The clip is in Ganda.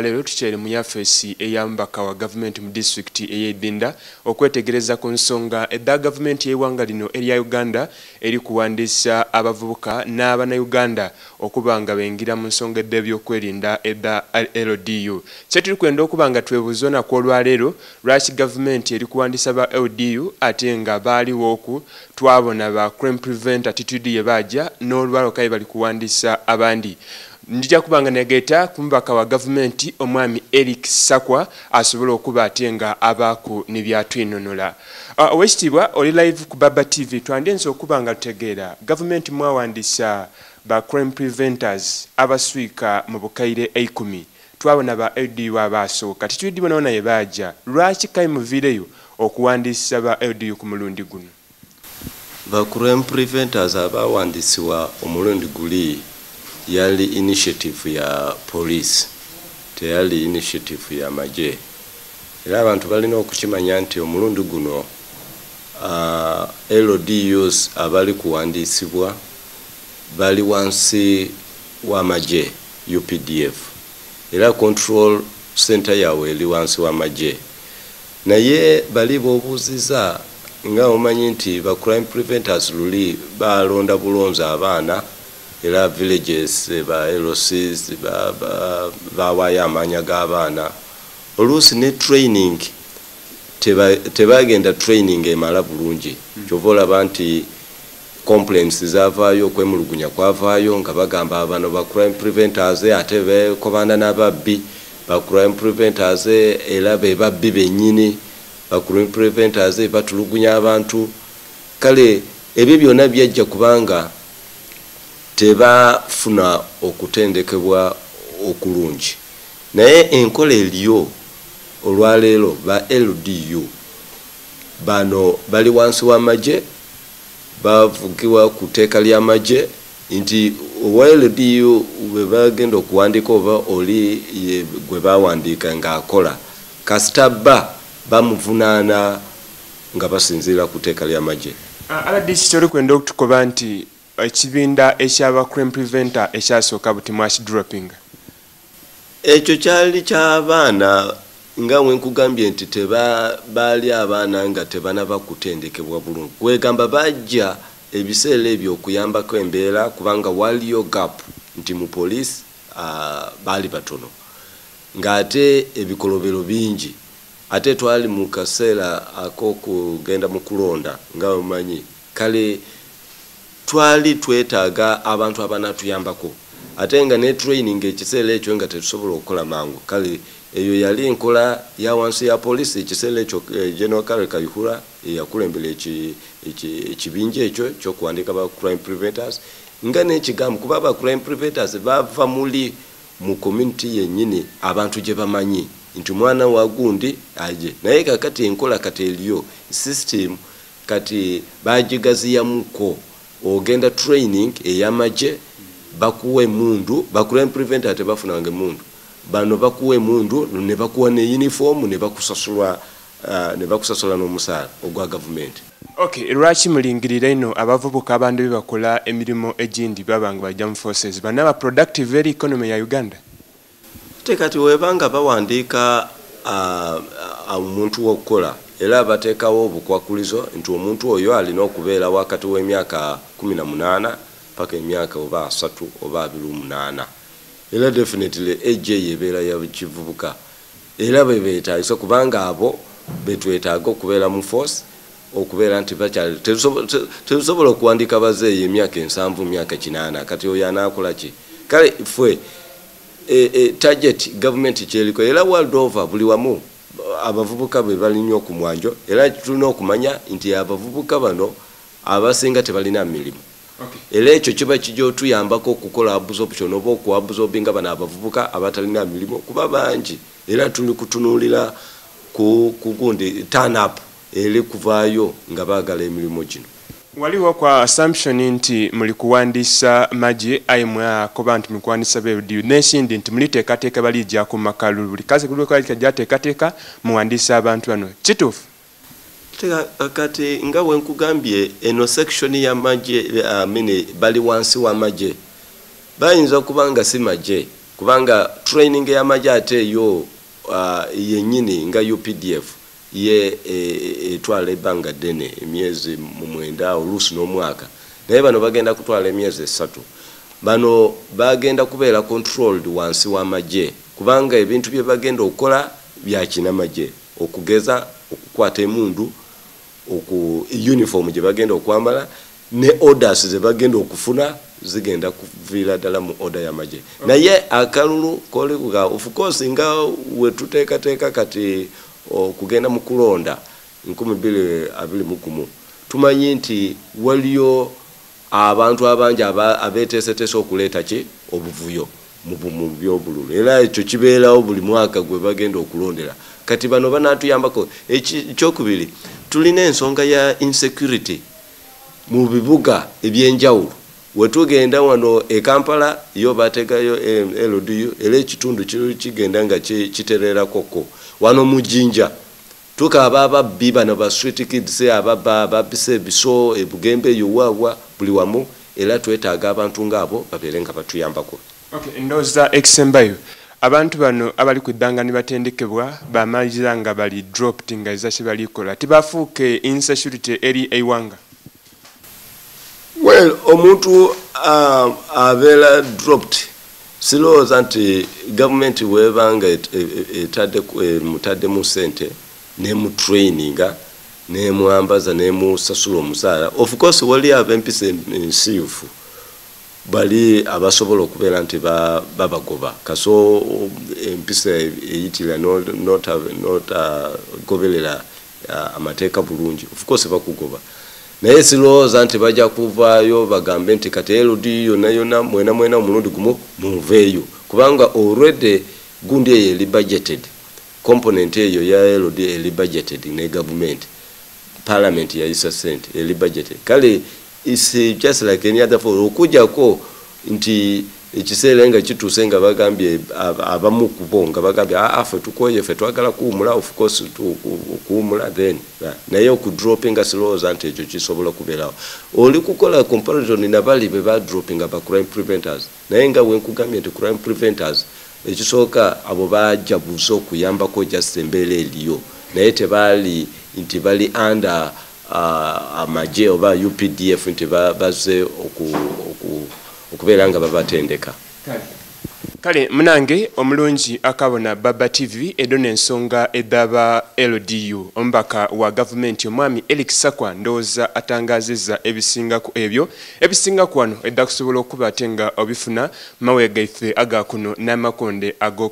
Lero tukyere mu yafesi eyambaka wa gavumenti mu district ey'Ebinda okwetegereza ku nsonga edda gavumenti y'eggwanga lino erya Uganda eri kuwandiisa abavubuka n'Abannayuganda okuba nga bengira mu nsonga edda ebyokwerinda edda LDU. Kye tuli kwenda okuba nga twebuuza na kw'olwaleero lwaki gavumenti eri kuwandiisa ba LDU ate nga baaliwo oku twabona ba crime prevent attitude ye bajja n'olwalo kayi bali kuwandiisa abandi. Njija kubanga negeta kumbaka wa gavumenti omwami Eric Sakwa asobola okuba atenga abaku nibyatwinonola. Owekitibwa oli live ku Baba TV twandenze okuba nga tutegeera gavumenti mwawandisa ba crime preventers abaswika mu bukaire 10 twabona ba LDU abasooka titwidi bonaona ye bajja lwaki kai muvireyo okuwandisa ba LDU ku mulundi guno. Ba crime preventers abawandisiwa omulundi guli yali initiative ya police teyali initiative ya maje era abantu balina okukimanya nti omulundi guno LDUs abali kuwandisibwa bali wansi wa maje UPDF era control center yawe eli wansi wa maje naye bali bobuziza nga omanyi nti ba crime preventers luli balonda bulonza abaana era villages ba LOCs ba waya amanya g'abaana oluusi ne training tebagenda training emala bulungi kyovola banti complaints zavaayo okwemulugunya kwavaayo nga bagamba abano ba crime preventers ate bekobana n'ababbi ba crime preventers era be babbi bennyini ba crime preventers batulugunya abantu kale ebyo byonna byajja kubanga tebafuna okutendekebwa okulungi naye enkola eriyo olwaleero ba LDU bano bali wansi wa maje bavugibwa ku teeka lya maje nti owa LDU bwe bagenda okuwandika oba oli gwe bawandiika ng'akola kasita bamuvunaana nga basinziira ku teeka lya maje. RDC toli kwenda okutukoba nti ekibinda ekyaba crime preventer ekyasooka buti mwash dropping ekyo kyali ky'abaana nga wenkugambye nti baali abaana nga tebanaba kutendekebwa bulungi kwegamba bajja ebiseera ebyo okuyambako embeera kubanga waliyo gap nti mu police baali batono ng'ate ebikolobero bingi ate twali mu kaseera ak'okugenda mu kulonda nga omanyi kale twali twetaaga abantu abanatuyambako ate nga ne training ekiseera ekyo nga tetusobola okukola mangu kale eyo yali enkola ya wansi ya police ekiseera ekyo General Kale Kayihura yakulembera ekibinja ekyo ky'okuwandika ba crime preventers nga n'ekigambo kuba ba crime preventers bava muli mu community yennyini abantu gye bamanyi nti mwana wa gundi aje naye kakati enkola kati eriyo system kati bagigaziyamuko ogenda training eyamaje bakuwe mundu ba crime preventer tebafunange mundu bano bakuwe mundu ne bakuwa ne uniform ne bakusasula n'omusaala ogwa government. Okay, lwaki mulingirira ino abavubuka abandi bakola emirimu egindi babanga bajja mu forces banaba productive very economy ya Uganda tekati webanga bawandiika omuntu w'okukola era bateekawo obukwakulizo nti omuntu oyo alina okubeera wakati w'emyaka 18 paka emyaka oba 3 oba 28 era definitely ejje yebeera ya kivubuka era bebeetaagisa kubanga abo betwetaaga okubeera mu force okubeera nti bakyali tetusobola okuwandika bazeeyi emyaka 7 myaka 8 kati oyo anaakola ki kale fwe target government kyeliko era world over buli wamu abavubuka be balinnyo okumwanjo era tulina okumanya nti abavubuka bano abasinga tebalina mirimu era ekyo kiba kijja otuyambako okukola absorption oba okuabsorbinga bano abavubuka abatalina mirimu kuba bangi era tuli kutunuulira ku gundi turn up eri kuvaayo nga baagala emirimu gino. Waliwo kwa assumption nti muli kuwandisa maji aimwa koba nti muli kuwandisa LDU n'ekindi nti muliteekateeka balijja ku makalu buli kazi kuliwo kajjateekateeka muwandisa abantu bano kituufu kati nga wenkugambye eno section ya maje bali wansi wa maje bayinza kubanga si maje kubanga training y'amagye ate yo yennyini nga UPDF ye etwala ebbanga ddene emyezi 9 oluusi n'omwaka naye bano bagenda kutwala emyezi 3 bano bagenda kubeera controlled wansi w'amagye kubanga ebintu bye bagenda okukola bya kinamagye okugeza okukwata emundu uniform gye bagenda okwambala ne orders ze bagenda okufuna zigenda kuviira ddala mu order y'amagye naye akalulu kolikuga of course nga wetuteekateeka kati okugenda mu kulonda 2021 tumanyi nti waliyo abantu abangi abeeteeseteese okuleeta ki obuvuyo mu byobululu era ekyo kibeerawo buli mwaka gwe bagenda okulondera kati bano banaatuyambako ekyokubiri tulina ensonga ya insecurity mu bibuga ebyenjawulo wetugenda wano e Kampala yo bategayo LDU era ekitundu kigenda nga kiterera koko wano mu Jinja tukaba ababbi bano ba street kids ababise biso ebugembe yowawa buli wamu era twetaaga abantu ngabo babeere nga batuyambako. Okay, ndoza exembayo abantu bano abali kudanga ni batendekebwa bamaliza nga bali dropped nga izashi bali kola tibafuke insecurity eri eiwanga. Well, omuntu abela dropped silowooza nti government webanga mutadde mu sente ne mu traininga ne muambaza ne mu sasula omusaala of course wali abempisa ensiifu bali abasobola okubeera nti babagoba kaso empisa eyitira not goberera amateeka bulungi of course bakugoba naye silowooza nti bajja kuvaayo bagambe nti kati LD yonna mwena omulundi gumu muveeyo kubanga already gundi eyo eri budgeted component eyo ya LD eri budgeted ne government parliament yayisa sente eri budgeted kale is just like any other for okujjako nti ekiseera nga kituuse nga bagambye abamu kubonga bagambye afe tukoye fe twagala kuwumula of course kuwumula then naye okudroppinga silowooza nti ekyo kisobola kubeerawo oli kukola comparison nabali be badroppinga ba crime preventers naye nga wenkugambye nti crime preventers ekisooka abo bajabuza okuyambako just embeera eriyo naye tebaali nti bali under amagye oba UPDF nti baze okubeera nga babatendeka. Kale munange omulungi akabona Baba TV edona ensonga edaba LDU ombaka wa government omwami Eric Sakwa ndoza atangazizza ebisinga ku ebyo ebisinga kwano edda kusobola okuba atenga obifuna mawe gaife aga kuno n'amakonde ago